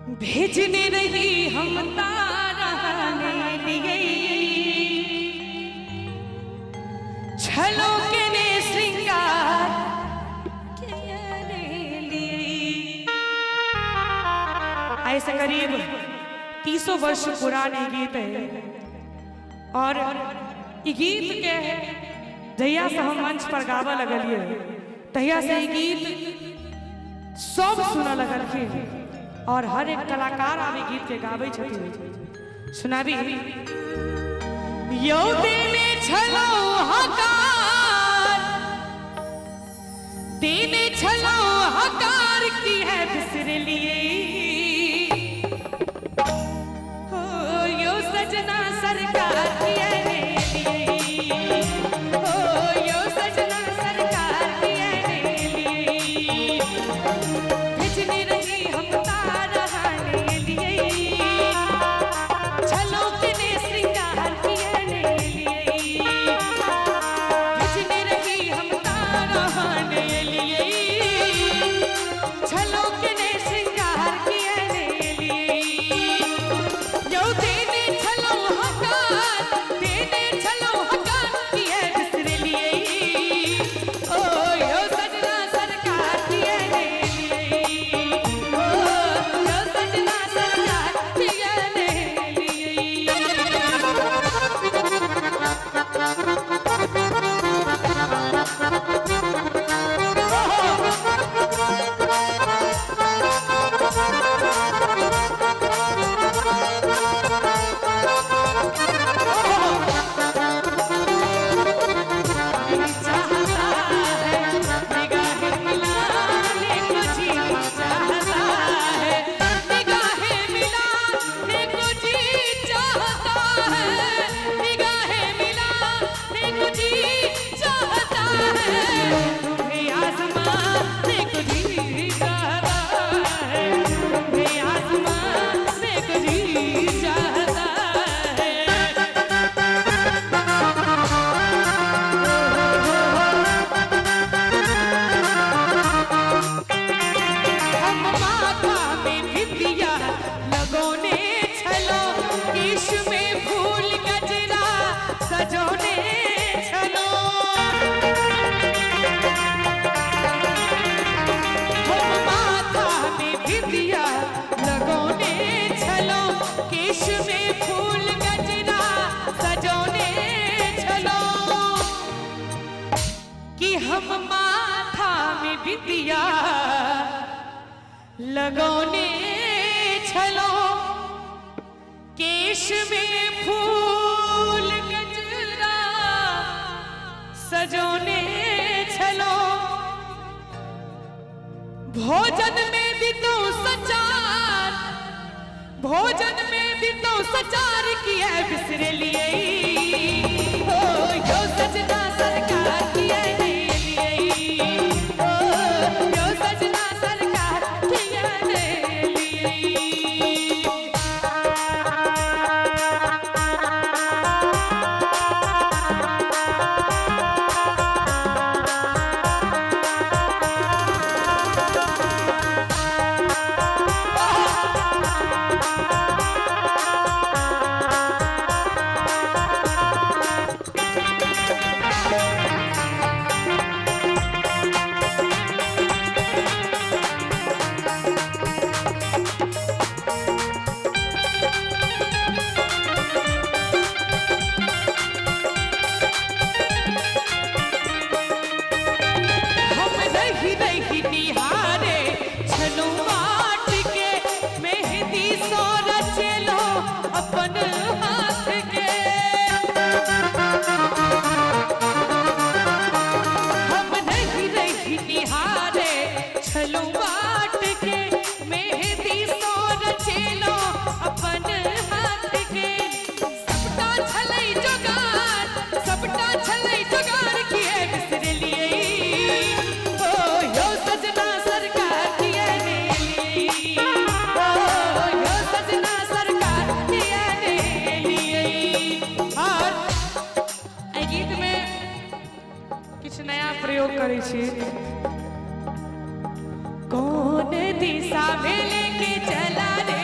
भेजने रही हम ताराने लिए छलों के ने श्रृंगार के लिए। ऐसे करीब 300 वर्ष पुराने गीत है और ये गीत के जहिया से हम मंच पर गावा लगलिए तहिया से ये गीत सब सुना लगल के और हर एक कलाकार आवे गीत के गावे छथिन। सुनाबी यो देने छलो हकार देने छलो हकार की है बिसर लिए हो यो सजना सरकार की है बिटिया लगौने छलो केश में फूल गजरा सजोने छलो भोजन में भी तो सचार भोजन में भी तो सचार की है बिसर लिए हो यो सजना सरकार की है प्रयोग करे छी कौन दिशा में लेके चला रे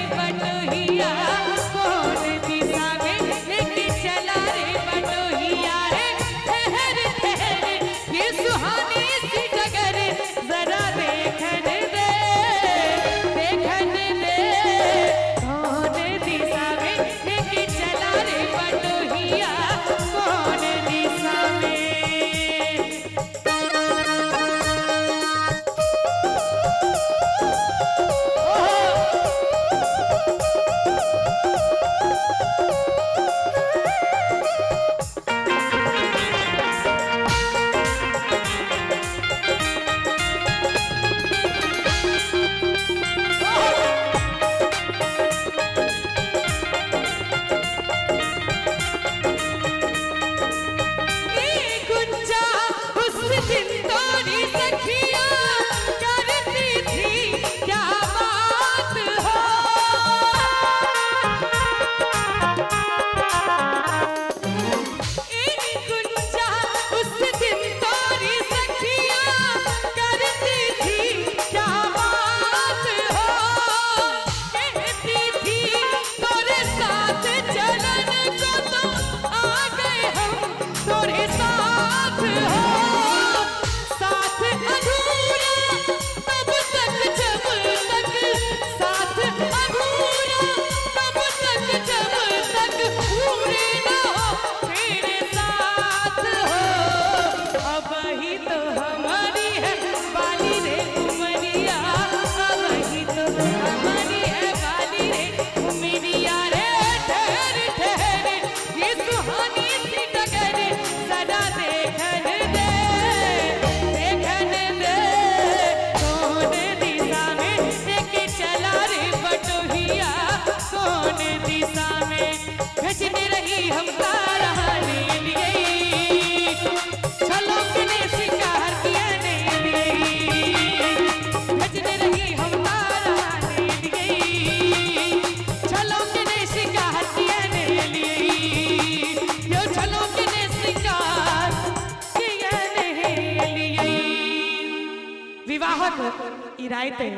चाहत ई रायते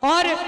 और